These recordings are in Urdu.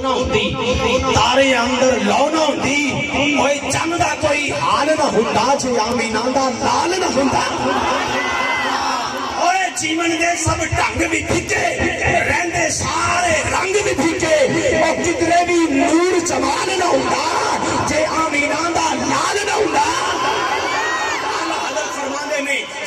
نہ ہوتی تارے اندر لو نہ ہوتی کوئی چند دا کوئی حال نہ ہوتا جے آمینہ دا لال نہ ہوتا جیون دے سب ڈنگ بھی پھیکے رہندے سارے رنگ بھی پھیکے اور کتنے بھی نور جمال نہ ہوتا جے آمینہ دا لال نہ ہوتا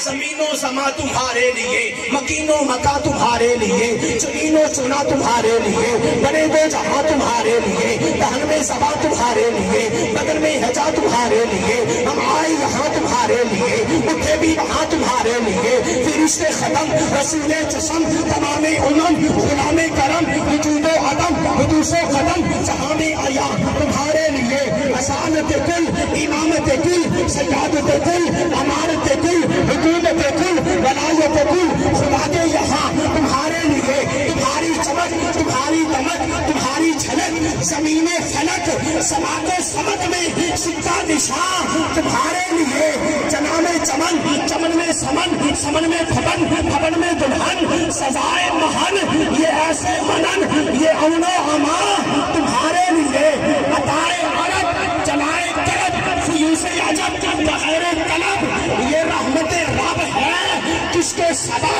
زمین و سما تمہارے لیے مکین و مکہ تمہارے لیے چنین و چنا تمہارے لیے بنے دو جہاں تمہارے لیے دہن میں سبا تمہارے لیے بدن میں ہجا تمہارے لیے ہم آئے یہاں تمہارے لیے اٹھے بھی وہاں تمہارے لیے فرشتے ختم رسول چشم تمام امم غلام کرم وجود و عدم حدوث و قدم جہاں میں آیا تمہارے لیے اصالت کل امامت کل سیادت کل امارت کل حکومت کل ولایت کل خدا کے یہاں تمہارے لیے تمہاری چمک تمہاری دمک تمہاری جھلک زمین فلک سماعت سمت میں سکہ نشان تمہارے لیے جنام چمن چمن میں سمن سمن میں بھون بھون میں دلہن سزائے مہن یہ ایسے منن یہ اون و اما تمہارے لیے عطائے عرب جلائے طلب فیوز عجب بغیر طلب یہ رحمت رب ہے کس کے سبا